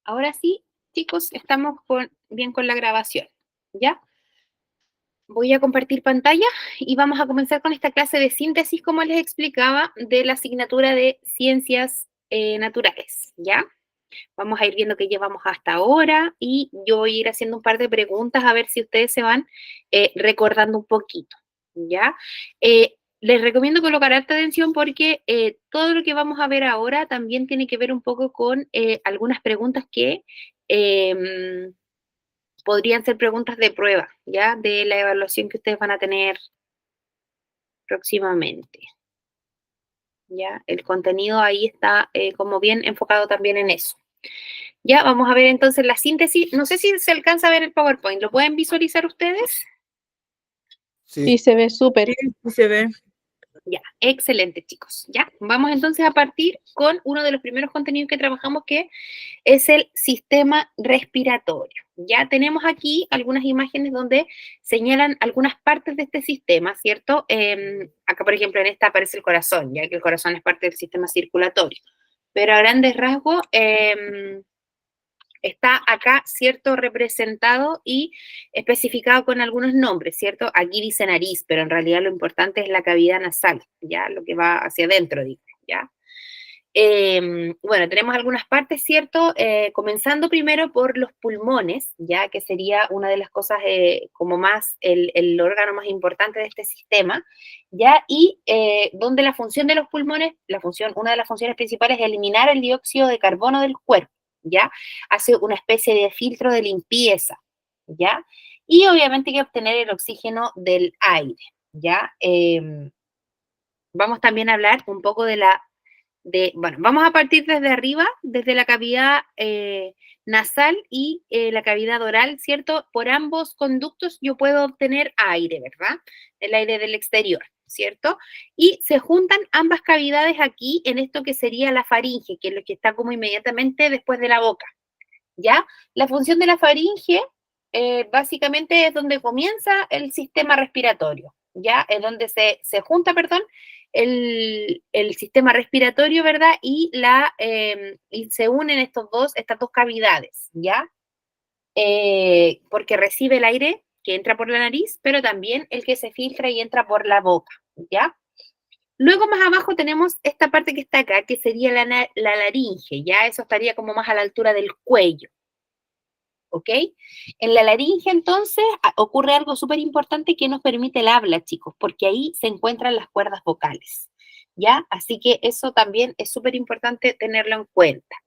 Ahora sí, chicos, estamos bien con la grabación, ¿ya? Voy a compartir pantalla y vamos a comenzar con esta clase de síntesis, como les explicaba, de la asignatura de Ciencias Naturales, ¿ya? Vamos a ir viendo qué llevamos hasta ahora y yo voy a ir haciendo un par de preguntas a ver si ustedes se van recordando un poquito, ¿ya? Les recomiendo colocar alta atención porque todo lo que vamos a ver ahora también tiene que ver un poco con algunas preguntas que podrían ser preguntas de prueba, ¿ya? De la evaluación que ustedes van a tener próximamente, ¿ya? El contenido ahí está como bien enfocado también en eso. Ya, vamos a ver entonces la síntesis. No sé si se alcanza a ver el PowerPoint. ¿Lo pueden visualizar ustedes? Sí, se ve súper. Sí, se ve. Ya, excelente, chicos. Ya, vamos entonces a partir con uno de los primeros contenidos que trabajamos, que es el sistema respiratorio. Ya tenemos aquí algunas imágenes donde señalan algunas partes de este sistema, ¿cierto? Acá, por ejemplo, en esta aparece el corazón, ya que el corazón es parte del sistema circulatorio. Pero a grandes rasgos, está acá, ¿cierto?, representado y especificado con algunos nombres, ¿cierto? Aquí dice nariz, pero en realidad lo importante es la cavidad nasal, ¿ya? Lo que va hacia adentro, digo, ¿ya? Bueno, tenemos algunas partes, ¿cierto? Comenzando primero por los pulmones, ya que sería una de las cosas como más, el órgano más importante de este sistema, ya, y donde la función de los pulmones, una de las funciones principales es eliminar el dióxido de carbono del cuerpo, ¿ya? Hace una especie de filtro de limpieza, ¿ya? Y obviamente hay que obtener el oxígeno del aire, ¿ya? Vamos también a hablar un poco bueno, vamos a partir desde arriba, desde la cavidad nasal y la cavidad oral, ¿cierto? Por ambos conductos yo puedo obtener aire, ¿verdad? El aire del exterior, ¿cierto? Y se juntan ambas cavidades aquí en esto que sería la faringe, que es lo que está como inmediatamente después de la boca, ¿ya? La función de la faringe básicamente es donde comienza el sistema respiratorio, ¿ya? Es donde se junta, perdón, el sistema respiratorio, ¿verdad? Y se unen estas dos cavidades, ¿ya? Porque recibe el aire que entra por la nariz, pero también el que se filtra y entra por la boca, ¿ya? Luego más abajo tenemos esta parte que está acá, que sería la laringe, ¿ya? Eso estaría como más a la altura del cuello, ¿ok? En la laringe, entonces, ocurre algo súper importante que nos permite el habla, chicos, porque ahí se encuentran las cuerdas vocales, ¿ya? Así que eso también es súper importante tenerlo en cuenta.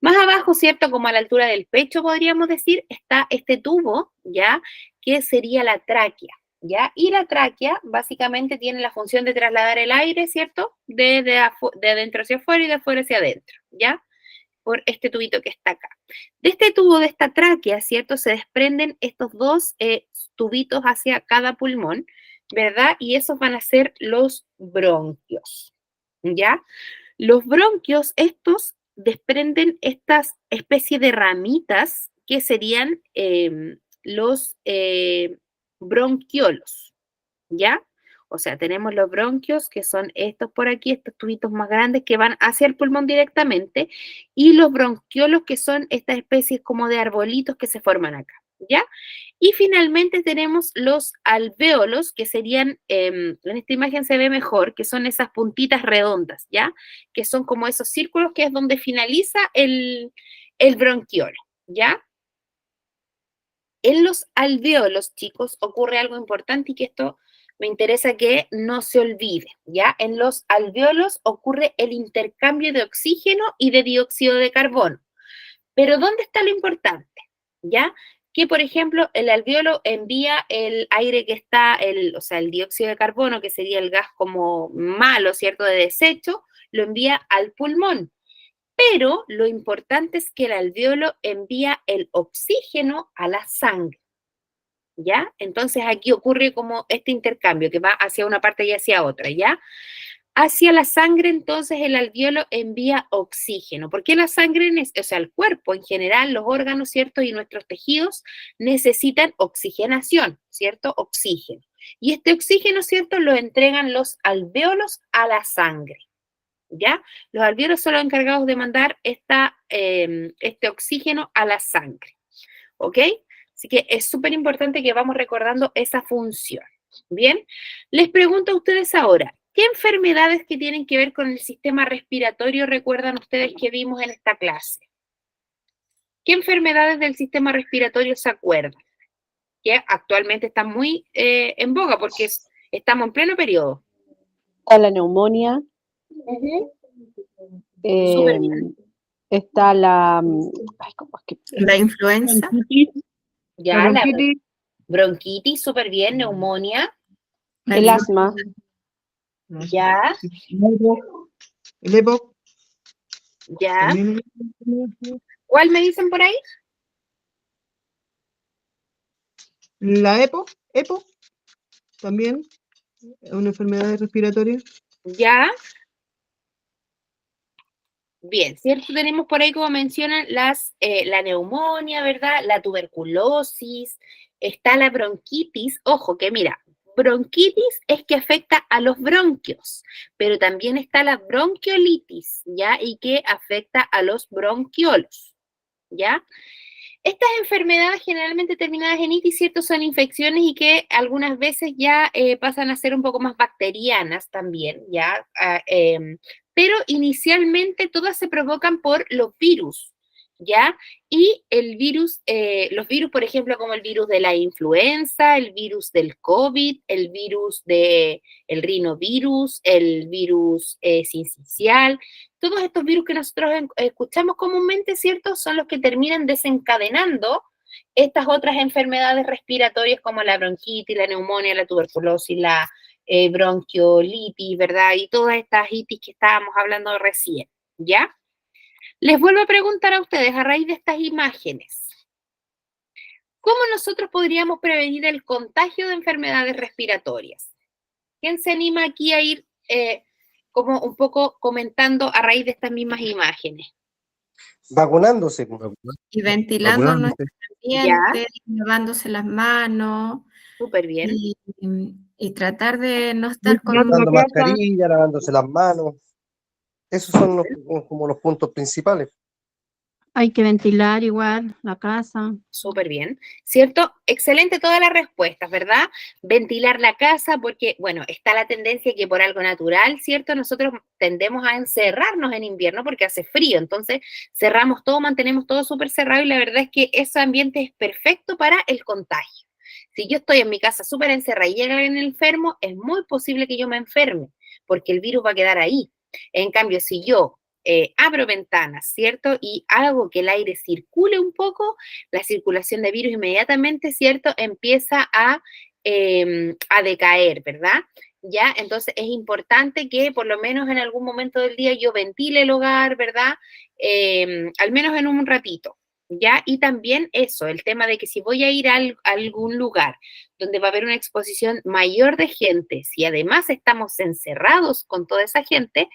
Más abajo, ¿cierto? Como a la altura del pecho, podríamos decir, está este tubo, ¿ya? Que sería la tráquea, ¿ya? Y la tráquea básicamente tiene la función de trasladar el aire, ¿cierto? De adentro hacia afuera y de afuera hacia adentro, ¿ya? Por este tubito que está acá. De este tubo, de esta tráquea, ¿cierto? Se desprenden estos dos tubitos hacia cada pulmón, ¿verdad? Y esos van a ser los bronquios, ¿ya? Los bronquios, estos desprenden estas especies de ramitas que serían los bronquiolos, ¿ya? O sea, tenemos los bronquios, que son estos por aquí, estos tubitos más grandes que van hacia el pulmón directamente, y los bronquiolos, que son estas especies como de arbolitos que se forman acá, ¿ya? Y finalmente tenemos los alvéolos, que serían, en esta imagen se ve mejor, que son esas puntitas redondas, ¿ya? Que son como esos círculos que es donde finaliza el bronquiolo, ¿ya? En los alvéolos, chicos, ocurre algo importante y que esto me interesa que no se olvide, ¿ya? En los alvéolos ocurre el intercambio de oxígeno y de dióxido de carbono. Pero ¿dónde está lo importante? ¿Ya? Que, por ejemplo, el alvéolo envía el aire que está, o sea, el dióxido de carbono, que sería el gas como malo, ¿cierto?, de desecho, lo envía al pulmón. Pero lo importante es que el alvéolo envía el oxígeno a la sangre, ¿ya? Entonces aquí ocurre como este intercambio que va hacia una parte y hacia otra, ¿ya? Hacia la sangre, entonces, el alvéolo envía oxígeno. ¿Por qué la sangre, o sea, el cuerpo en general, los órganos, ¿cierto? Y nuestros tejidos necesitan oxigenación, ¿cierto? Oxígeno. Y este oxígeno, ¿cierto? Lo entregan los alvéolos a la sangre, ¿ya? Los alvéolos son los encargados de mandar este oxígeno a la sangre, ¿ok? Así que es súper importante que vamos recordando esa función. Bien, les pregunto a ustedes ahora, ¿qué enfermedades que tienen que ver con el sistema respiratorio recuerdan ustedes que vimos en esta clase? ¿Qué enfermedades del sistema respiratorio se acuerdan? Que actualmente están muy en boga porque estamos en pleno periodo. Está la neumonía. Súper bien. Está la... ay, ¿cómo es que? La influenza. Ya, La bronquitis. Bronquitis, súper bien, neumonía. El asma. Ya. El EPOC. Ya. ¿Cuál me dicen por ahí? La EPO, también es una enfermedad respiratoria. Ya. Bien, ¿cierto? Tenemos por ahí, como mencionan, la neumonía, ¿verdad? La tuberculosis, está la bronquitis. Ojo, que mira, bronquitis es que afecta a los bronquios, pero también está la bronquiolitis, ¿ya? Y que afecta a los bronquiolos, ¿ya? Estas enfermedades generalmente terminadas en itis, ¿cierto? Son infecciones y que algunas veces ya pasan a ser un poco más bacterianas también, ¿ya? Pero inicialmente todas se provocan por los virus, ¿ya? Y el virus, los virus, por ejemplo, como el virus de la influenza, el virus del COVID, el virus del rinovirus, el virus sincicial, todos estos virus que nosotros escuchamos comúnmente, ¿cierto? Son los que terminan desencadenando estas otras enfermedades respiratorias como la bronquitis, la neumonía, la tuberculosis, la bronquiolitis, ¿verdad? Y todas estas itis que estábamos hablando recién, ¿ya? Les vuelvo a preguntar a ustedes a raíz de estas imágenes, ¿cómo nosotros podríamos prevenir el contagio de enfermedades respiratorias? ¿Quién se anima aquí a ir como un poco comentando a raíz de estas mismas imágenes? Vacunándose. Y ventilando nuestro ambiente, lavándose las manos. Súper bien. Y tratar de no estar con... Usando mascarilla, lavándose las manos. Esos son como los puntos principales. Hay que ventilar igual la casa. Súper bien, ¿cierto? Excelente todas las respuestas, ¿verdad? Ventilar la casa porque, bueno, está la tendencia que por algo natural, ¿cierto? Nosotros tendemos a encerrarnos en invierno porque hace frío, entonces cerramos todo, mantenemos todo súper cerrado y la verdad es que ese ambiente es perfecto para el contagio. Si yo estoy en mi casa súper encerrada y llega alguien enfermo, es muy posible que yo me enferme porque el virus va a quedar ahí. En cambio, si yo abro ventanas, ¿cierto? Y hago que el aire circule un poco, la circulación de virus inmediatamente, ¿cierto? Empieza a decaer, ¿verdad? ¿Ya? Entonces es importante que por lo menos en algún momento del día yo ventile el hogar, ¿verdad? Al menos en un ratito, ¿ya? Y también eso, el tema de que si voy a ir a algún lugar donde va a haber una exposición mayor de gente, si además estamos encerrados con toda esa gente,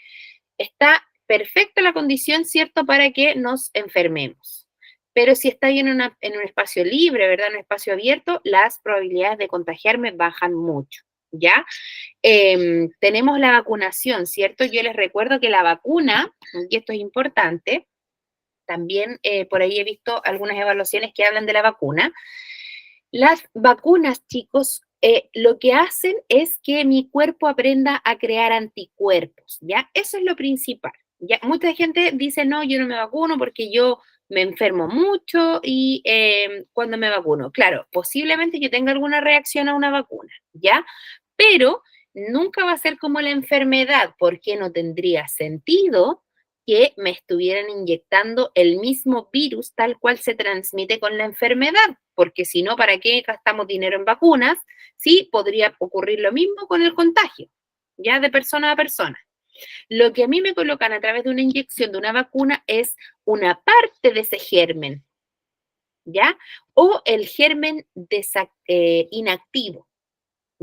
está perfecta la condición, ¿cierto?, para que nos enfermemos. Pero si estoy en un espacio libre, ¿verdad?, en un espacio abierto, las probabilidades de contagiarme bajan mucho, ¿ya? Tenemos la vacunación, ¿cierto? Yo les recuerdo que la vacuna, y esto es importante, también por ahí he visto algunas evaluaciones que hablan de la vacuna. Las vacunas, chicos, lo que hacen es que mi cuerpo aprenda a crear anticuerpos, ¿ya? Eso es lo principal. Ya, mucha gente dice, no, yo no me vacuno porque yo me enfermo mucho y cuando me vacuno, claro, posiblemente yo tenga alguna reacción a una vacuna, ¿ya? Pero nunca va a ser como la enfermedad, porque no tendría sentido que me estuvieran inyectando el mismo virus tal cual se transmite con la enfermedad, porque si no, ¿para qué gastamos dinero en vacunas? Sí, podría ocurrir lo mismo con el contagio, ya de persona a persona. Lo que a mí me colocan a través de una inyección de una vacuna es una parte de ese germen, ¿ya? O el germen inactivo,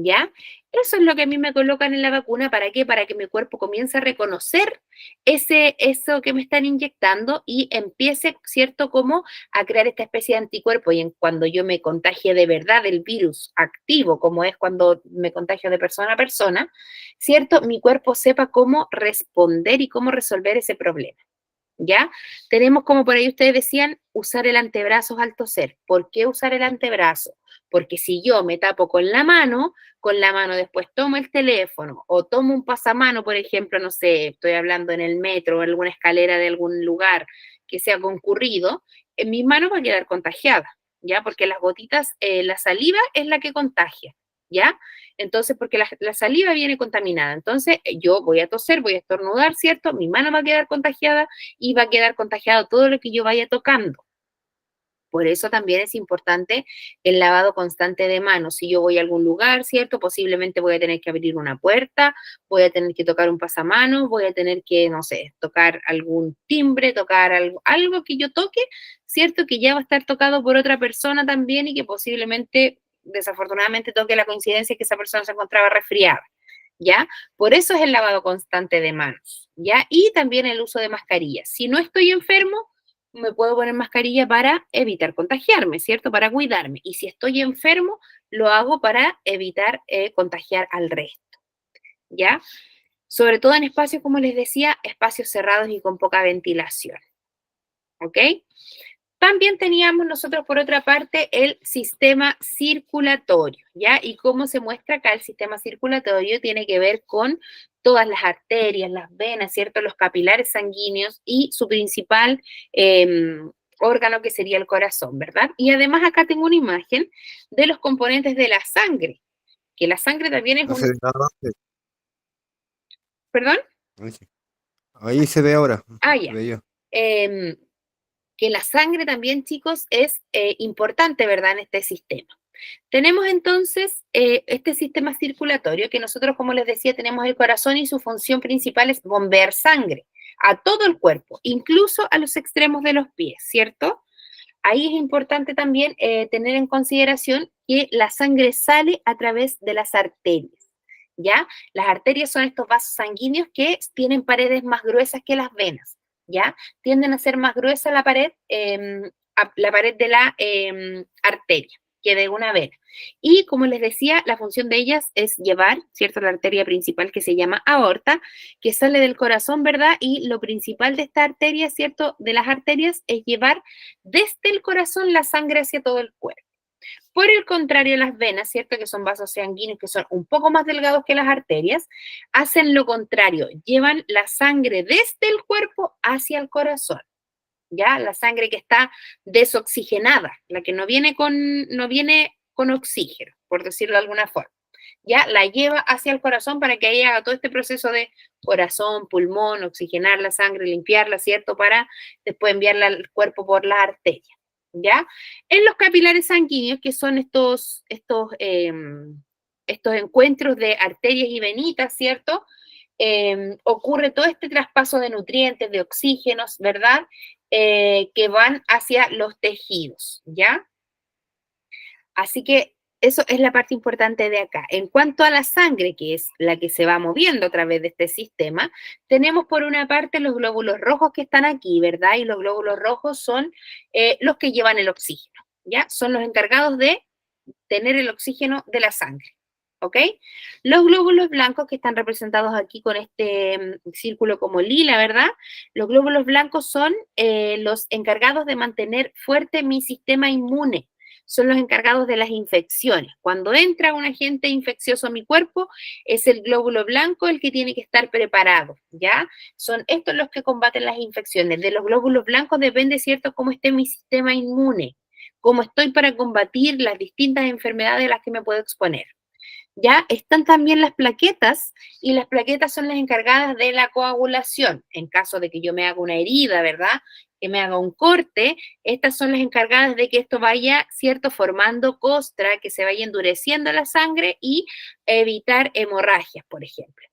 ¿Ya? Eso es lo que a mí me colocan en la vacuna. ¿Para qué? Para que mi cuerpo comience a reconocer eso que me están inyectando y empiece, ¿cierto?, como a crear esta especie de anticuerpo. Y cuando yo me contagie de verdad del virus activo, como es cuando me contagio de persona a persona, ¿cierto?, mi cuerpo sepa cómo responder y cómo resolver ese problema. ¿Ya? Tenemos, como por ahí ustedes decían, usar el antebrazo al toser. ¿Por qué usar el antebrazo? Porque si yo me tapo con la mano después tomo el teléfono o tomo un pasamano, por ejemplo, no sé, estoy hablando en el metro o en alguna escalera de algún lugar que sea concurrido, en mis manos va a quedar contagiada, ¿ya? Porque las gotitas, la saliva es la que contagia, ¿ya? Entonces, porque la saliva viene contaminada. Entonces, yo voy a toser, voy a estornudar, ¿cierto? Mi mano va a quedar contagiada y va a quedar contagiado todo lo que yo vaya tocando. Por eso también es importante el lavado constante de manos. Si yo voy a algún lugar, ¿cierto? Posiblemente voy a tener que abrir una puerta, voy a tener que tocar un pasamanos, voy a tener que, no sé, tocar algún timbre, tocar algo que yo toque, ¿cierto? Que ya va a estar tocado por otra persona también y que posiblemente, desafortunadamente, toque la coincidencia que esa persona se encontraba resfriada, ¿ya? Por eso es el lavado constante de manos, ¿ya? Y también el uso de mascarillas. Si no estoy enfermo, me puedo poner mascarilla para evitar contagiarme, ¿cierto? Para cuidarme. Y si estoy enfermo, lo hago para evitar contagiar al resto, ¿ya? Sobre todo en espacios, como les decía, espacios cerrados y con poca ventilación, ¿ok? También teníamos nosotros, por otra parte, el sistema circulatorio, ¿ya? Y cómo se muestra acá el sistema circulatorio tiene que ver con todas las arterias, las venas, ¿cierto? Los capilares sanguíneos y su principal órgano que sería el corazón, ¿verdad? Y además acá tengo una imagen de los componentes de la sangre, que la sangre también es un... ¿Perdón? Ahí se ve ahora. Ah, ya. Veía. Que la sangre también, chicos, es importante, ¿verdad?, en este sistema. Tenemos entonces este sistema circulatorio que nosotros, como les decía, tenemos el corazón y su función principal es bombear sangre a todo el cuerpo, incluso a los extremos de los pies, ¿cierto? Ahí es importante también tener en consideración que la sangre sale a través de las arterias, ¿ya? Las arterias son estos vasos sanguíneos que tienen paredes más gruesas que las venas, ¿ya? Tienden a ser más gruesa la pared de la arteria que de una vena. Y como les decía, la función de ellas es llevar, ¿cierto?, la arteria principal que se llama aorta, que sale del corazón, ¿verdad? Y lo principal de esta arteria, ¿cierto?, de las arterias es llevar desde el corazón la sangre hacia todo el cuerpo. Por el contrario, las venas, ¿cierto?, que son vasos sanguíneos que son un poco más delgados que las arterias, hacen lo contrario, llevan la sangre desde el cuerpo hacia el corazón, ¿ya? La sangre que está desoxigenada, la que no viene con oxígeno, por decirlo de alguna forma, ¿ya? La lleva hacia el corazón para que ahí haga todo este proceso de corazón, pulmón, oxigenar la sangre, limpiarla, ¿cierto?, para después enviarla al cuerpo por la arteria, ¿ya? En los capilares sanguíneos, que son estos encuentros de arterias y venitas, ¿cierto?, ocurre todo este traspaso de nutrientes, de oxígenos, ¿verdad?, que van hacia los tejidos, ¿ya? Así que eso es la parte importante de acá. En cuanto a la sangre, que es la que se va moviendo a través de este sistema, tenemos por una parte los glóbulos rojos que están aquí, ¿verdad? Y los glóbulos rojos son los que llevan el oxígeno, ¿ya? Son los encargados de tener el oxígeno de la sangre, ¿ok? Los glóbulos blancos que están representados aquí con este círculo como lila, ¿verdad? Los glóbulos blancos son los encargados de mantener fuerte mi sistema inmune. Son los encargados de las infecciones. Cuando entra un agente infeccioso a mi cuerpo, es el glóbulo blanco el que tiene que estar preparado, ¿ya? Son estos los que combaten las infecciones. De los glóbulos blancos depende, ¿cierto?, cómo esté mi sistema inmune, cómo estoy para combatir las distintas enfermedades a las que me puedo exponer. Ya están también las plaquetas, y las plaquetas son las encargadas de la coagulación. En caso de que yo me haga una herida, ¿verdad?, que me haga un corte, estas son las encargadas de que esto vaya, ¿cierto?, formando costra, que se vaya endureciendo la sangre y evitar hemorragias, por ejemplo,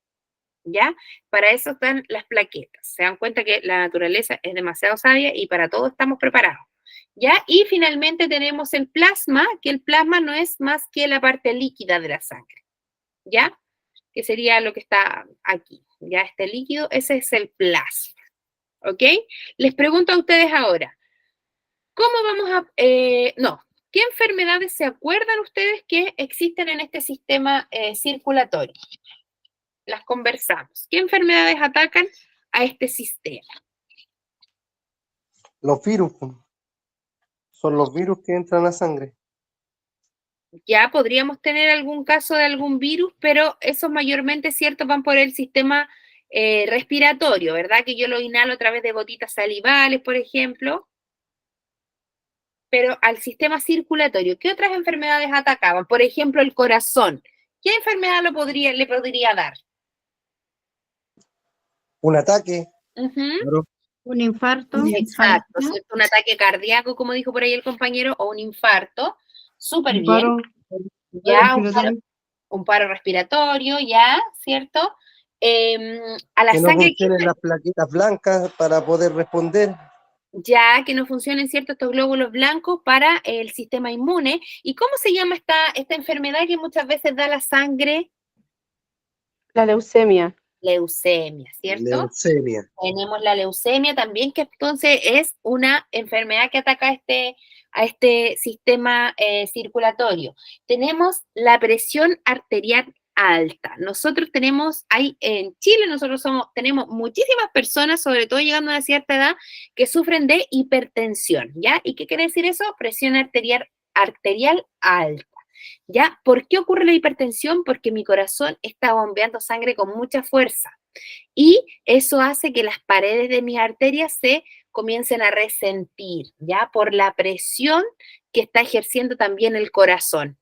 ¿ya? Para eso están las plaquetas. Se dan cuenta que la naturaleza es demasiado sabia y para todo estamos preparados, ¿ya? Y finalmente tenemos el plasma, que el plasma no es más que la parte líquida de la sangre, ¿ya? Que sería lo que está aquí, ya este líquido, ese es el plasma, ¿ok? Les pregunto a ustedes ahora, ¿cómo vamos a, no, qué enfermedades se acuerdan ustedes que existen en este sistema circulatorio? Las conversamos. ¿Qué enfermedades atacan a este sistema? Los virus son los virus que entran a la sangre. Ya podríamos tener algún caso de algún virus, pero esos mayormente, cierto, van por el sistema respiratorio, ¿verdad? Que yo lo inhalo a través de gotitas salivales, por ejemplo. Pero al sistema circulatorio, ¿qué otras enfermedades atacaban? Por ejemplo, el corazón. ¿Qué enfermedad le podría dar? Un ataque, Ujú. Un infarto. Exacto, ¿cierto? Un ataque cardíaco, como dijo por ahí el compañero, o un infarto. Súper Un bien. paro Ya, respiratorio. un paro respiratorio, ya, ¿cierto? A la que no sangre, funcionen las plaquetas blancas para poder responder. ya que no funcionen, ¿cierto? Estos glóbulos blancos para el sistema inmune. ¿Y cómo se llama esta enfermedad que muchas veces da la sangre? La leucemia. Leucemia, ¿cierto? Leucemia. Tenemos la leucemia también, que entonces es una enfermedad que ataca a este sistema circulatorio. Tenemos la presión arterial alta. Nosotros tenemos, en Chile tenemos muchísimas personas, sobre todo llegando a una cierta edad, que sufren de hipertensión, ¿ya? ¿Y qué quiere decir eso? Presión arterial alta. ¿Ya? ¿Por qué ocurre la hipertensión? Porque mi corazón está bombeando sangre con mucha fuerza. Y eso hace que las paredes de mis arterias se comiencen a resentir, ¿ya? Por la presión que está ejerciendo también el corazón,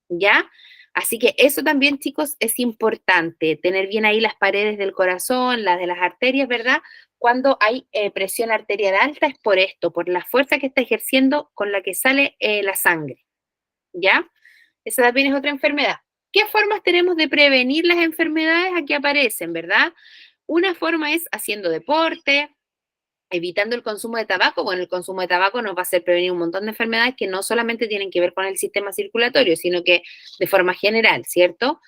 ¿ya? Así que eso también, chicos, es importante, tener bien ahí las paredes del corazón, las de las arterias, ¿verdad? Cuando hay presión arterial alta es por esto, por la fuerza que está ejerciendo con la que sale la sangre, ¿ya? Esa también es otra enfermedad. ¿Qué formas tenemos de prevenir las enfermedades? Aquí aparecen, ¿verdad? Una forma es haciendo deporte, evitando el consumo de tabaco. Bueno, el consumo de tabaco nos va a hacer prevenir un montón de enfermedades que no solamente tienen que ver con el sistema circulatorio, sino que de forma general, ¿cierto?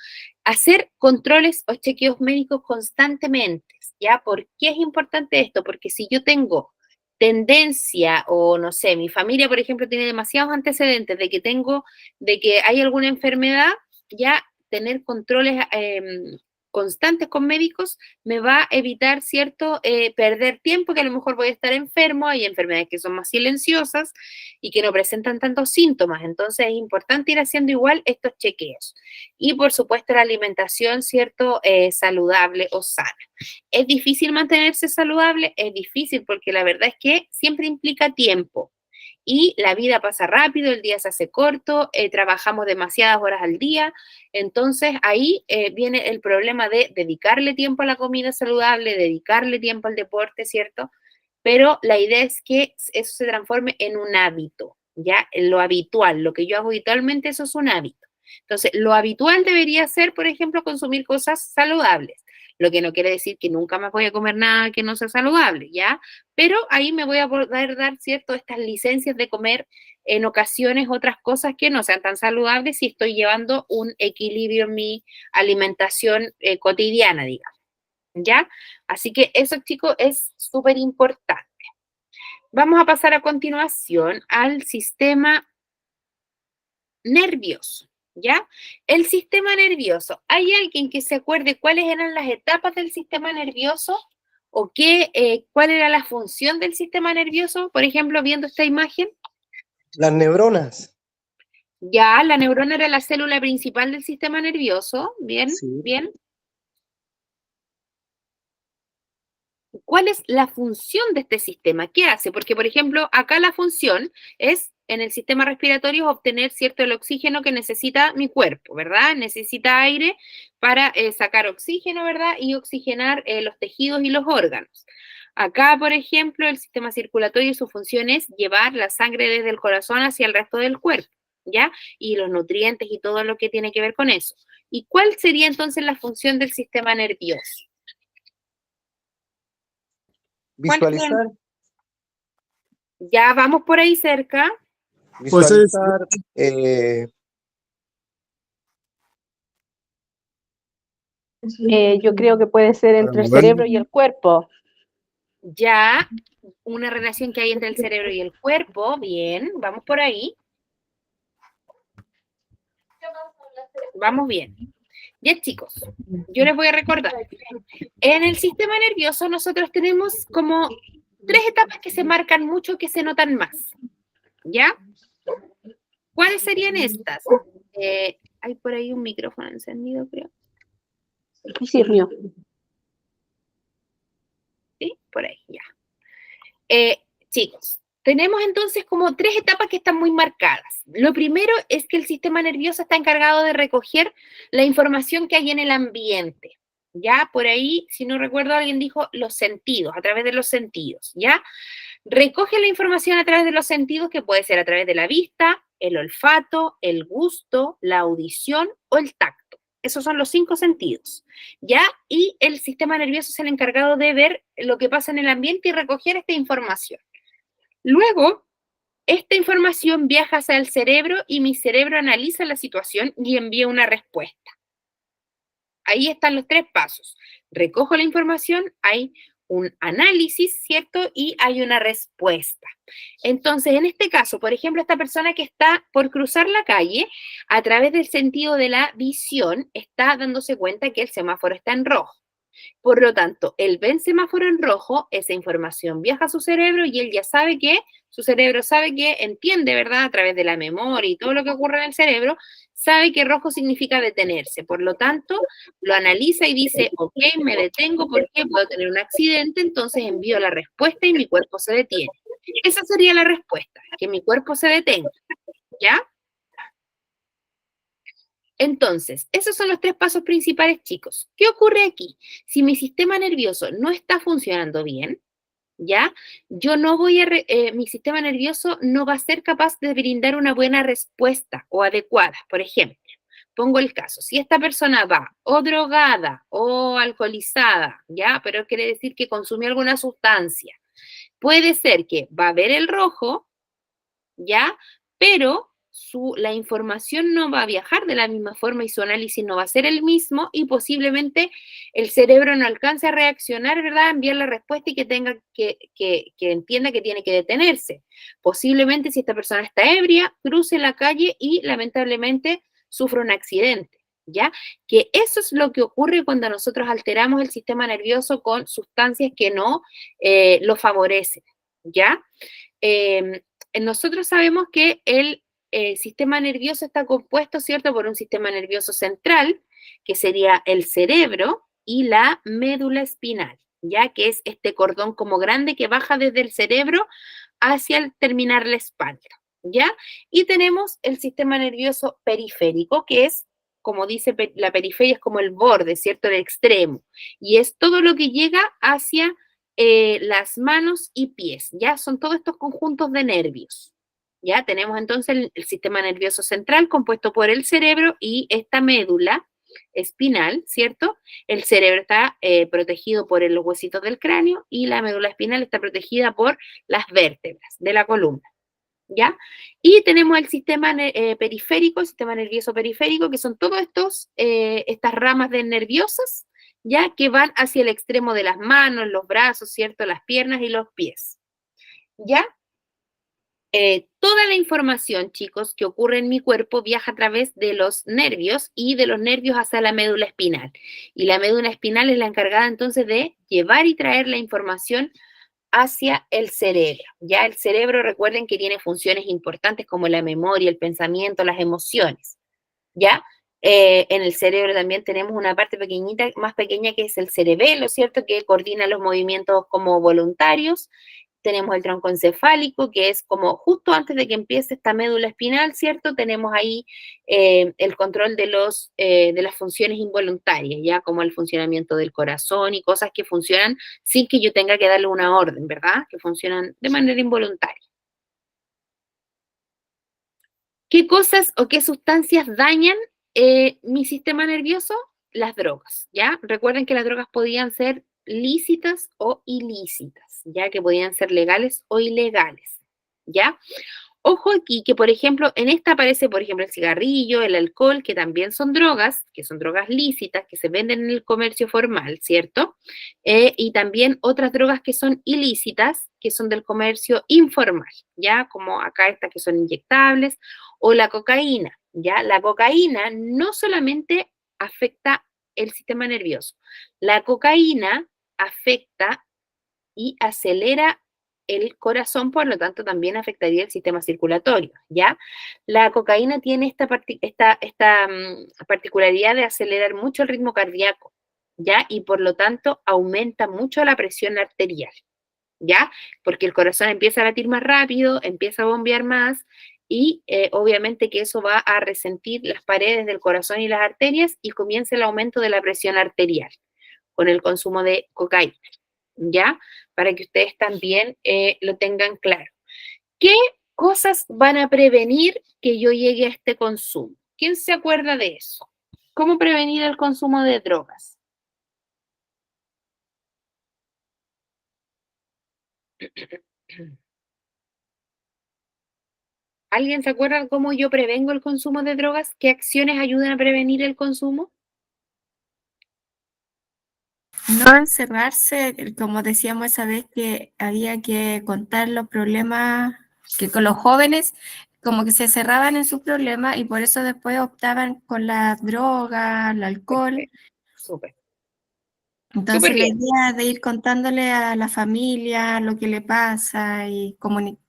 Hacer controles o chequeos médicos constantemente, ¿ya? ¿Por qué es importante esto? Porque si yo tengo tendencia o no sé, mi familia, por ejemplo, tiene demasiados antecedentes de que hay alguna enfermedad, ya tener controles constantes con médicos me va a evitar, ¿cierto?, perder tiempo, que a lo mejor voy a estar enfermo, hay enfermedades que son más silenciosas y que no presentan tantos síntomas, entonces es importante ir haciendo igual estos chequeos. Y por supuesto la alimentación, ¿cierto?, saludable o sana. ¿Es difícil mantenerse saludable? Es difícil porque la verdad es que siempre implica tiempo. Y la vida pasa rápido, el día se hace corto, trabajamos demasiadas horas al día, entonces ahí viene el problema de dedicarle tiempo a la comida saludable, dedicarle tiempo al deporte, ¿cierto? Pero la idea es que eso se transforme en un hábito, ¿ya? En lo habitual, lo que yo hago habitualmente, eso es un hábito. Entonces, lo habitual debería ser, por ejemplo, consumir cosas saludables, lo que no quiere decir que nunca más voy a comer nada que no sea saludable, ¿ya? Pero ahí me voy a poder dar, ¿cierto?, estas licencias de comer en ocasiones otras cosas que no sean tan saludables si estoy llevando un equilibrio en mi alimentación cotidiana, digamos, ¿ya? Así que eso, chicos, es súper importante. Vamos a pasar a continuación al sistema nervioso, ¿ya? El sistema nervioso. ¿Hay alguien que se acuerde cuáles eran las etapas del sistema nervioso? ¿O cuál era la función del sistema nervioso? Por ejemplo, viendo esta imagen. Las neuronas. Ya, la neurona era la célula principal del sistema nervioso. Bien, Sí. bien. ¿Cuál es la función de este sistema? ¿Qué hace? Porque, por ejemplo, acá la función es, en el sistema respiratorio, obtener cierto el oxígeno que necesita mi cuerpo, ¿verdad? Necesita aire para sacar oxígeno, ¿verdad? Y oxigenar los tejidos y los órganos. Acá, por ejemplo, el sistema circulatorio, su función es llevar la sangre desde el corazón hacia el resto del cuerpo, ¿ya? Y los nutrientes y todo lo que tiene que ver con eso. ¿Y cuál sería entonces la función del sistema nervioso? Visualizar. Ya vamos por ahí cerca. Visualizar. Yo creo que puede ser entre el moverlo. cerebro y el cuerpo. Ya, una relación que hay entre el cerebro y el cuerpo, bien, vamos por ahí. Vamos bien. Ya, chicos, yo les voy a recordar. En el sistema nervioso nosotros tenemos como 3 etapas que se marcan mucho, que se notan más. ¿Ya? ¿Cuáles serían estas? Hay por ahí un micrófono encendido, creo. Sí, Río. ¿Sí? Por ahí, ya. Chicos, tenemos entonces como 3 etapas que están muy marcadas. Lo primero es que el sistema nervioso está encargado de recoger la información que hay en el ambiente. Ya, por ahí, si no recuerdo, alguien dijo los sentidos, a través de los sentidos, ¿ya? Recoge la información a través de los sentidos, que puede ser a través de la vista, el olfato, el gusto, la audición o el tacto. Esos son los 5 sentidos, ¿ya? Y el sistema nervioso es el encargado de ver lo que pasa en el ambiente y recoger esta información. Luego, esta información viaja hacia el cerebro y mi cerebro analiza la situación y envía una respuesta. Ahí están los 3 pasos. Recojo la información, hay un análisis, ¿cierto? Y hay una respuesta. Entonces, en este caso, por ejemplo, esta persona que está por cruzar la calle, a través del sentido de la visión, está dándose cuenta que el semáforo está en rojo. Por lo tanto, él ve el semáforo en rojo, esa información viaja a su cerebro y él ya sabe que, su cerebro sabe que, entiende, ¿verdad? A través de la memoria y todo lo que ocurre en el cerebro, sabe que rojo significa detenerse. Por lo tanto, lo analiza y dice, ok, me detengo porque puedo tener un accidente, entonces envío la respuesta y mi cuerpo se detiene. Esa sería la respuesta, que mi cuerpo se detenga, ¿ya? Entonces, esos son los 3 pasos principales, chicos. ¿Qué ocurre aquí? Si mi sistema nervioso no está funcionando bien, ¿ya? Yo no voy a, mi sistema nervioso no va a ser capaz de brindar una buena respuesta o adecuada. Por ejemplo, pongo el caso, si esta persona va o drogada o alcoholizada, ¿ya? Pero quiere decir que consumió alguna sustancia. Puede ser que va a ver el rojo, ¿ya? Pero la información no va a viajar de la misma forma y su análisis no va a ser el mismo y posiblemente el cerebro no alcance a reaccionar, ¿verdad? A enviar la respuesta y que tenga que entienda que tiene que detenerse. Posiblemente si esta persona está ebria, cruce la calle y lamentablemente sufra un accidente, ¿ya? Que eso es lo que ocurre cuando nosotros alteramos el sistema nervioso con sustancias que no lo favorecen, ¿ya? Nosotros sabemos que el sistema nervioso está compuesto, ¿cierto?, por un sistema nervioso central, que sería el cerebro, y la médula espinal, ya que es este cordón como grande que baja desde el cerebro hacia el terminar la espalda, ¿ya? Y tenemos el sistema nervioso periférico, que es, como dice la periferia, es como el borde, ¿cierto?, el extremo, y es todo lo que llega hacia las manos y pies, ¿ya? Son todos estos conjuntos de nervios. Ya tenemos entonces el sistema nervioso central compuesto por el cerebro y esta médula espinal, ¿cierto? El cerebro está protegido por los huesitos del cráneo y la médula espinal está protegida por las vértebras de la columna, ¿ya? Y tenemos el sistema periférico, el sistema nervioso periférico, que son todos estas ramas nerviosas, ¿ya? Que van hacia el extremo de las manos, los brazos, ¿cierto? Las piernas y los pies, ¿ya? Toda la información, chicos, que ocurre en mi cuerpo viaja a través de los nervios y de los nervios hacia la médula espinal. Y la médula espinal es la encargada entonces de llevar y traer la información hacia el cerebro. Ya el cerebro, recuerden que tiene funciones importantes como la memoria, el pensamiento, las emociones. ¿Ya? En el cerebro también tenemos una parte pequeñita, más pequeña, que es el cerebelo, ¿cierto? Que coordina los movimientos como voluntarios. Tenemos el tronco encefálico, que es como justo antes de que empiece esta médula espinal, ¿cierto? Tenemos ahí el control de las funciones involuntarias, ya como el funcionamiento del corazón y cosas que funcionan sin que yo tenga que darle una orden, ¿verdad? Que funcionan de manera involuntaria. ¿Qué cosas o qué sustancias dañan mi sistema nervioso? Las drogas, ¿ya? Recuerden que las drogas podían ser lícitas o ilícitas, ¿ya? Que podían ser legales o ilegales, ¿ya? ojo aquí que, por ejemplo, en esta aparece, por ejemplo, el cigarrillo, el alcohol, que también son drogas, que son drogas lícitas, que se venden en el comercio formal, ¿cierto? Y también otras drogas que son ilícitas, que son del comercio informal, ¿ya? Como acá estas que son inyectables, o la cocaína, ¿ya? La cocaína no solamente afecta el sistema nervioso, la cocaína afecta y acelera el corazón, por lo tanto también afectaría el sistema circulatorio, ¿ya? La cocaína tiene esta particularidad de acelerar mucho el ritmo cardíaco, ¿ya? Y por lo tanto aumenta mucho la presión arterial, ¿ya? Porque el corazón empieza a latir más rápido, empieza a bombear más y obviamente que eso va a resentir las paredes del corazón y las arterias y comienza el aumento de la presión arterial con el consumo de cocaína, ¿ya? Para que ustedes también lo tengan claro. ¿Qué cosas van a prevenir que yo llegue a este consumo? ¿Quién se acuerda de eso? ¿Cómo prevenir el consumo de drogas? ¿Alguien se acuerda cómo yo prevengo el consumo de drogas? ¿Qué acciones ayudan a prevenir el consumo? No encerrarse, como decíamos esa vez que había que contar los problemas, que con los jóvenes como que se cerraban en sus problemas y por eso después optaban con la droga, el alcohol. Súper. Entonces la bien. idea de ir contándole a la familia lo que le pasa y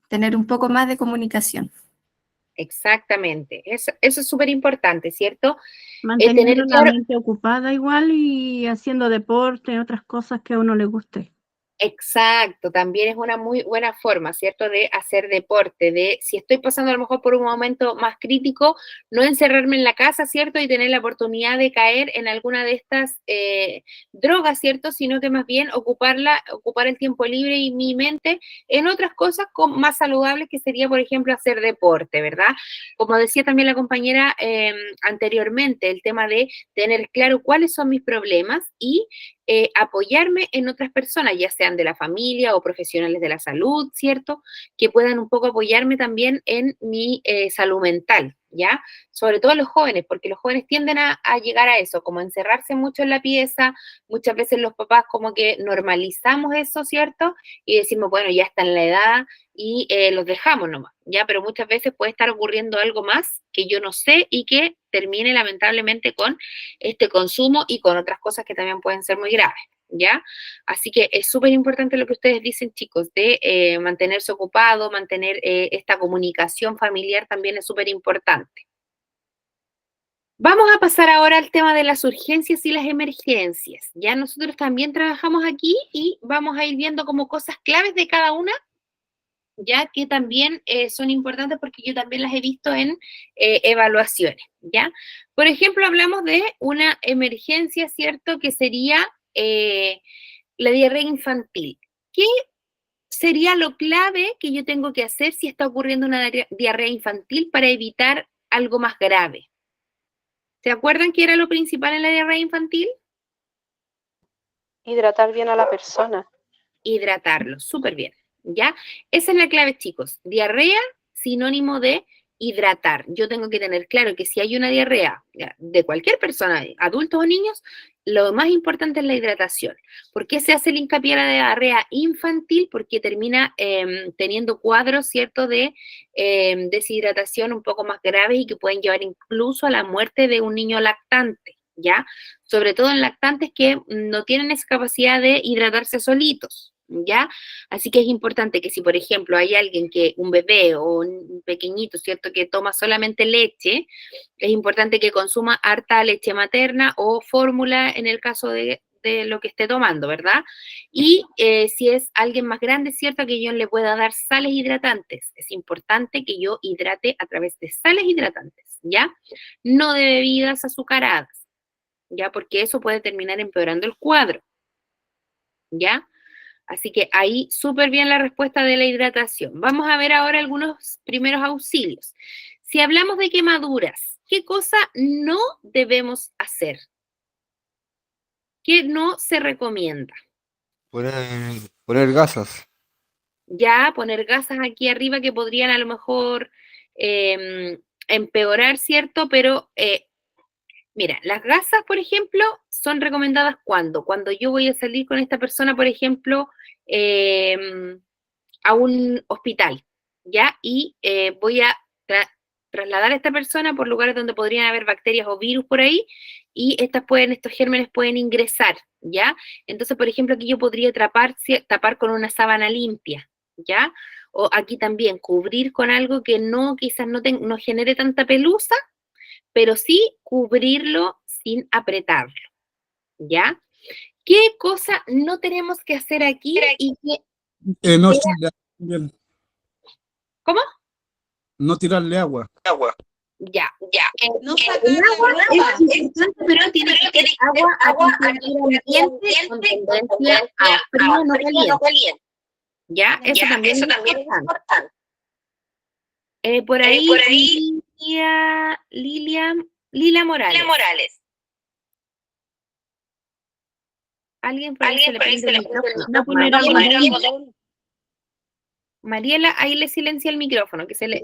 tener un poco más de comunicación. Exactamente. Eso es súper importante, ¿cierto? Manteniendo la claro. mente ocupada igual y haciendo deporte, otras cosas que a uno le guste. Exacto, también es una muy buena forma, ¿cierto?, de hacer deporte, de si estoy pasando a lo mejor por un momento más crítico, no encerrarme en la casa, ¿cierto?, y tener la oportunidad de caer en alguna de estas drogas, ¿cierto?, sino que más bien ocupar el tiempo libre y mi mente en otras cosas más saludables, que sería, por ejemplo, hacer deporte, ¿verdad? Como decía también la compañera anteriormente, el tema de tener claro cuáles son mis problemas y apoyarme en otras personas, ya sean de la familia o profesionales de la salud, ¿cierto? Que puedan un poco apoyarme también en mi salud mental, ¿ya? Sobre todo los jóvenes, porque los jóvenes tienden a llegar a eso, como encerrarse mucho en la pieza, muchas veces los papás como que normalizamos eso, ¿cierto? Y decimos, bueno, ya está en la edad y los dejamos nomás, ¿ya? Pero muchas veces puede estar ocurriendo algo más que yo no sé y que termine lamentablemente con este consumo y con otras cosas que también pueden ser muy graves, ¿ya? Así que es súper importante lo que ustedes dicen, chicos, de mantenerse ocupado, mantener esta comunicación familiar también es súper importante. Vamos a pasar ahora al tema de las urgencias y las emergencias. Ya nosotros también trabajamos aquí y vamos a ir viendo como cosas claves de cada una, ya que también son importantes porque yo también las he visto en evaluaciones, ¿ya? Por ejemplo, hablamos de una emergencia, ¿cierto? Que sería la diarrea infantil. ¿Qué sería lo clave que yo tengo que hacer si está ocurriendo una diarrea infantil para evitar algo más grave? ¿Se acuerdan qué era lo principal en la diarrea infantil? Hidratar bien a la persona. Hidratarlo, súper bien, ¿ya? Esa es la clave, chicos. Diarrea, sinónimo de hidratar. Yo tengo que tener claro que si hay una diarrea de cualquier persona, adultos o niños, lo más importante es la hidratación. ¿Por qué se hace el hincapié a la diarrea infantil? Porque termina teniendo cuadros, ¿cierto?, de deshidratación un poco más graves y que pueden llevar incluso a la muerte de un niño lactante, ¿ya? Sobre todo en lactantes que no tienen esa capacidad de hidratarse solitos, ¿ya? Así que es importante que si, por ejemplo, hay alguien un bebé o un pequeñito, ¿cierto?, que toma solamente leche, es importante que consuma harta leche materna o fórmula en el caso de lo que esté tomando, ¿verdad? Y si es alguien más grande, ¿cierto?, que yo le pueda dar sales hidratantes. Es importante que yo hidrate a través de sales hidratantes, ¿ya? No de bebidas azucaradas, ¿ya? Porque eso puede terminar empeorando el cuadro, ¿ya? Así que ahí súper bien la respuesta de la hidratación. Vamos a ver ahora algunos primeros auxilios. Si hablamos de quemaduras, ¿qué cosa no debemos hacer? ¿Qué no se recomienda? Poner gasas. ya poner gasas aquí arriba que podrían a lo mejor empeorar, ¿cierto? Pero mira, las gasas, por ejemplo, son recomendadas cuando yo voy a salir con esta persona, por ejemplo, a un hospital, ¿ya? Y voy a trasladar a esta persona por lugares donde podrían haber bacterias o virus por ahí, y estos gérmenes pueden ingresar, ¿ya? Entonces, por ejemplo, aquí yo podría tapar con una sábana limpia, ¿ya? O aquí también cubrir con algo que quizás no genere tanta pelusa, pero sí cubrirlo sin apretarlo, ¿ya? ¿Qué cosa no tenemos que hacer aquí y qué No era- tirarle bien, ¿Cómo? no tirarle agua. Ya. No El sacar agua agua. es importante, pero tiene que ser agua a temperatura ambiente con tendencia a frío, no caliente. ¿Ya? Eso también es importante. Por ahí, Lila Morales. Alguien por ahí se le prende el micrófono. No poner algodón. Mariela, ahí le silencia el micrófono, que se le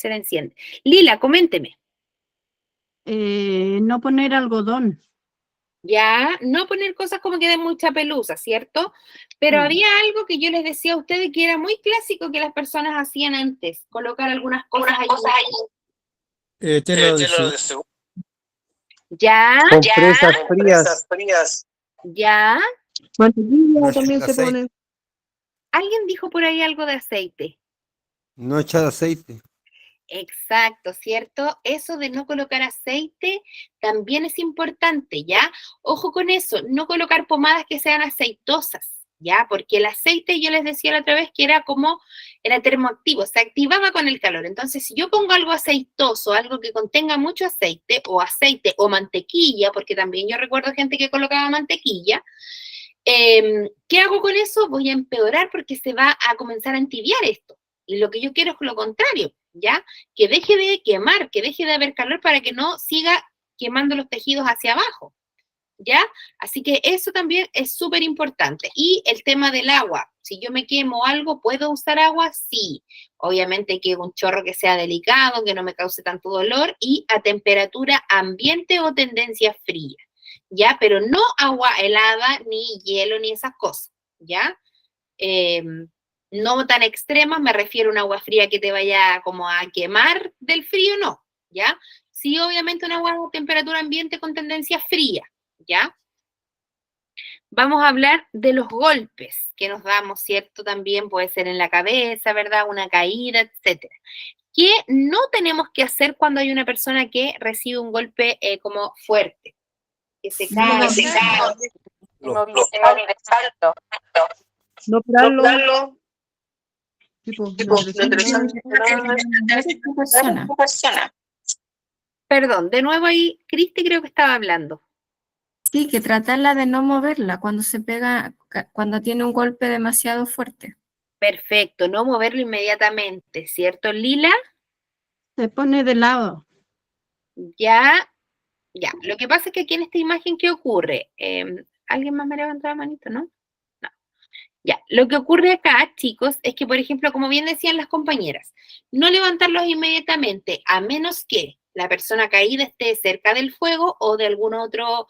enciende. Lila, coménteme. No poner algodón. Ya, no poner cosas como que den mucha pelusa, ¿cierto? Pero había algo que yo les decía a ustedes que era muy clásico que las personas hacían antes, colocar algunas cosas allí. Tela de seguro. Ya, Compresas frías. ya. Mantequilla No también echar se pone. Alguien dijo por ahí algo de aceite. No echar aceite. Exacto, ¿cierto? Eso de no colocar aceite también es importante, ¿ya? Ojo con eso, no colocar pomadas que sean aceitosas, ¿ya? Porque el aceite, yo les decía la otra vez que era termoactivo, se activaba con el calor. Entonces, si yo pongo algo aceitoso, algo que contenga mucho aceite o mantequilla, porque también yo recuerdo gente que colocaba mantequilla, ¿qué hago con eso? Voy a empeorar porque se va a comenzar a entibiar esto. Y lo que yo quiero es lo contrario, ¿ya? Que deje de quemar, que deje de haber calor para que no siga quemando los tejidos hacia abajo, ¿ya? Así que eso también es súper importante. Y el tema del agua, si yo me quemo algo, ¿puedo usar agua? Sí. Obviamente que un chorro que sea delicado, que no me cause tanto dolor y a temperatura ambiente o tendencia fría, ¿ya? Pero no agua helada, ni hielo, ni esas cosas, ¿ya? No tan extremas, me refiero a un agua fría que te vaya como a quemar del frío, no, ¿ya? Sí, obviamente un agua a temperatura ambiente con tendencia fría, ¿ya? Vamos a hablar de los golpes que nos damos, ¿cierto? También puede ser en la cabeza, ¿verdad? Una caída, etcétera. ¿Qué no tenemos que hacer cuando hay una persona que recibe un golpe como fuerte? Que se cae. No pararlo. Tipo, Persona. Perdón, de nuevo ahí, Cristi creo que estaba hablando. Sí, que tratarla de no moverla cuando se pega, cuando tiene un golpe demasiado fuerte. Perfecto, no moverlo inmediatamente, ¿cierto, Lila? Se pone de lado. Ya. Lo que pasa es que aquí en esta imagen, ¿qué ocurre? ¿Alguien más me levantó la manito, no? No. Ya, lo que ocurre acá, chicos, es que, por ejemplo, como bien decían las compañeras, no levantarlos inmediatamente, a menos que la persona caída esté cerca del fuego o de algún otro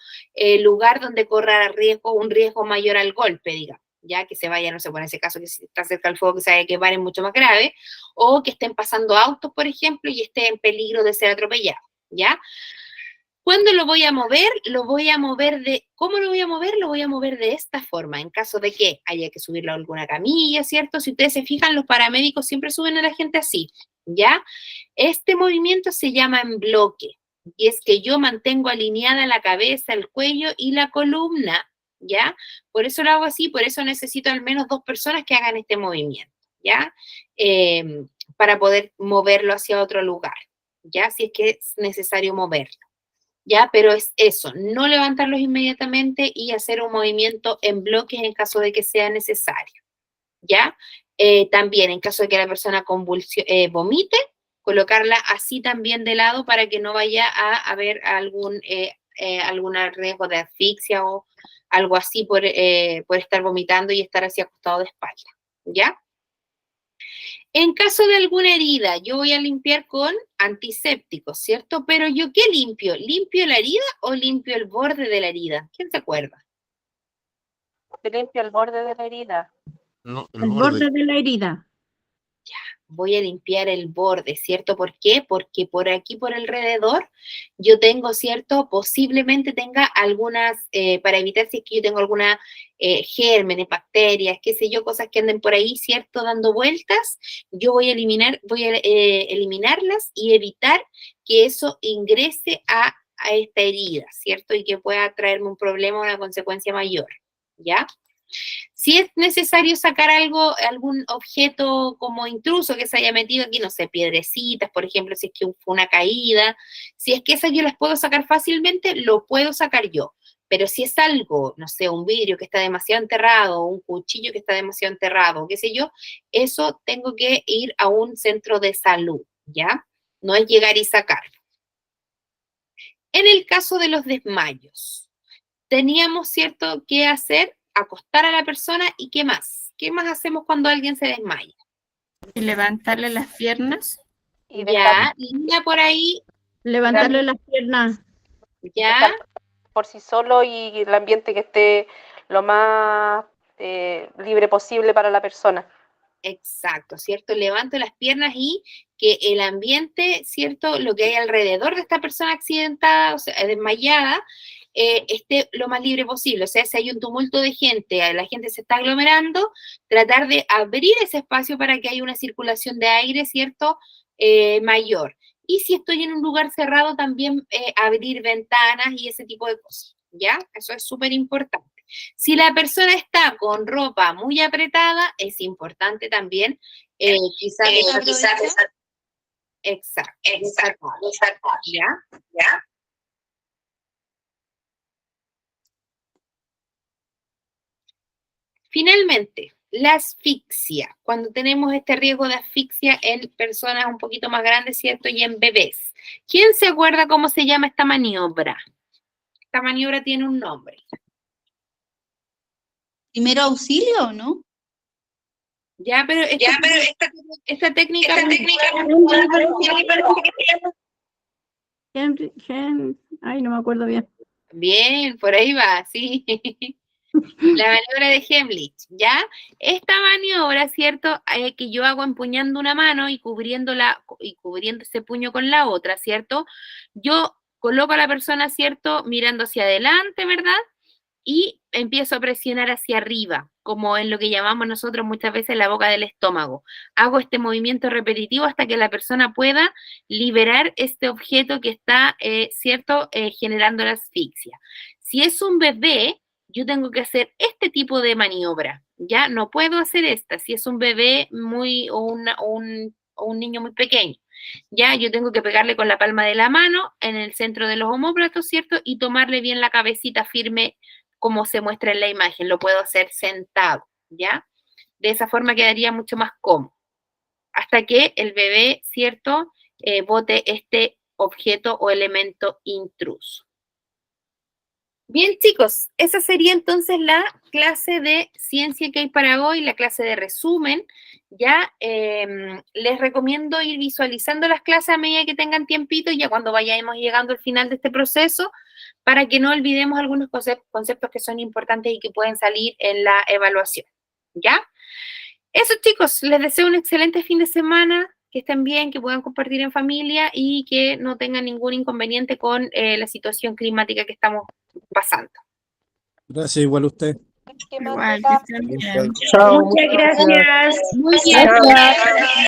lugar donde corra un riesgo mayor al golpe, digamos, ya que se vaya, no sé, por ese caso que si está cerca del fuego que se vaya a quemar es mucho más grave, o que estén pasando autos, por ejemplo, y esté en peligro de ser atropellado, ¿ya? ¿Cuándo lo voy a mover? ¿Cómo lo voy a mover? Lo voy a mover de esta forma, en caso de que haya que subirlo a alguna camilla, ¿cierto? Si ustedes se fijan, los paramédicos siempre suben a la gente así, ¿ya? Este movimiento se llama en bloque, y es que yo mantengo alineada la cabeza, el cuello y la columna, ¿ya? Por eso lo hago así, por eso necesito al menos 2 personas que hagan este movimiento, ¿ya? Para poder moverlo hacia otro lugar, ¿ya? Si es que es necesario moverlo. ¿Ya? Pero es eso, no levantarlos inmediatamente y hacer un movimiento en bloques en caso de que sea necesario, ¿ya? También, en caso de que la persona vomite, colocarla así también de lado para que no vaya a haber algún riesgo de asfixia o algo así por estar vomitando y estar así acostado de espalda, ¿ya? En caso de alguna herida, yo voy a limpiar con antisépticos, ¿cierto? Pero ¿yo qué limpio? ¿Limpio la herida o limpio el borde de la herida? ¿Quién se acuerda? Se limpia el borde de la herida. No, El borde de la herida. Voy a limpiar el borde, ¿cierto? ¿Por qué? Porque por aquí, por alrededor, yo tengo, ¿cierto? Posiblemente tenga algunas, para evitar si es que yo tengo alguna gérmenes, bacterias, qué sé yo, cosas que anden por ahí, ¿cierto? Dando vueltas, yo voy a eliminarlas y evitar que eso ingrese a esta herida, ¿cierto? Y que pueda traerme un problema o una consecuencia mayor, ¿ya? Si es necesario sacar algún objeto como intruso que se haya metido aquí, no sé, piedrecitas, por ejemplo, si es que fue una caída, si es que esas yo las puedo sacar fácilmente, lo puedo sacar yo. Pero si es algo, no sé, un vidrio que está demasiado enterrado, un cuchillo que está demasiado enterrado, qué sé yo, eso tengo que ir a un centro de salud, ¿ya? No es llegar y sacarlo. En el caso de los desmayos, teníamos, ¿cierto?, que hacer, acostar a la persona y ¿qué más? ¿Qué más hacemos cuando alguien se desmaya? Y levantarle las piernas. Y Ya, Lina por ahí, Levantarle las piernas. ya, dejar por sí solo y el ambiente que esté lo más libre posible para la persona. exacto, ¿cierto? Levanto las piernas y que el ambiente, ¿cierto? Lo que hay alrededor de esta persona accidentada, o sea, desmayada, esté lo más libre posible. O sea, si hay un tumulto de gente, la gente se está aglomerando, tratar de abrir ese espacio para que haya una circulación de aire, ¿cierto? Mayor. Y si estoy en un lugar cerrado, también abrir ventanas y ese tipo de cosas, ¿ya? Eso es súper importante. Si la persona está con ropa muy apretada, es importante también quizás... Exacto. ¿Ya? Finalmente, la asfixia, cuando tenemos este riesgo de asfixia en personas un poquito más grandes, ¿cierto? Y en bebés. ¿Quién se acuerda cómo se llama esta maniobra? Esta maniobra tiene un nombre. ¿Primero auxilio o no? Ya, pero esta técnica... Ay, no me acuerdo bien. Bien, por ahí va, sí. La maniobra de Heimlich, ¿ya? Esta maniobra, ¿cierto? Que yo hago empuñando una mano y cubriendo ese puño con la otra, ¿cierto? Yo coloco a la persona, ¿cierto? Mirando hacia adelante, ¿verdad? Y empiezo a presionar hacia arriba, como en lo que llamamos nosotros muchas veces la boca del estómago. Hago este movimiento repetitivo hasta que la persona pueda liberar este objeto que está, ¿cierto?, generando la asfixia. Si es un bebé, yo tengo que hacer este tipo de maniobra, ¿ya? No puedo hacer esta, si es un bebé o un niño muy pequeño. Ya, yo tengo que pegarle con la palma de la mano en el centro de los omóplatos, ¿cierto? Y tomarle bien la cabecita firme como se muestra en la imagen. Lo puedo hacer sentado, ¿ya? De esa forma quedaría mucho más cómodo. Hasta que el bebé, ¿cierto?, bote este objeto o elemento intruso. Bien, chicos, esa sería entonces la clase de ciencia que hay para hoy, la clase de resumen. Ya les recomiendo ir visualizando las clases a medida que tengan tiempito, ya cuando vayamos llegando al final de este proceso, para que no olvidemos algunos conceptos que son importantes y que pueden salir en la evaluación. ¿Ya? Eso, chicos, les deseo un excelente fin de semana, que estén bien, que puedan compartir en familia y que no tengan ningún inconveniente con la situación climática que estamos pasando. Gracias, igual a usted. Igual, que estén bien. Chao. Muchas gracias. Muy bien. Gracias.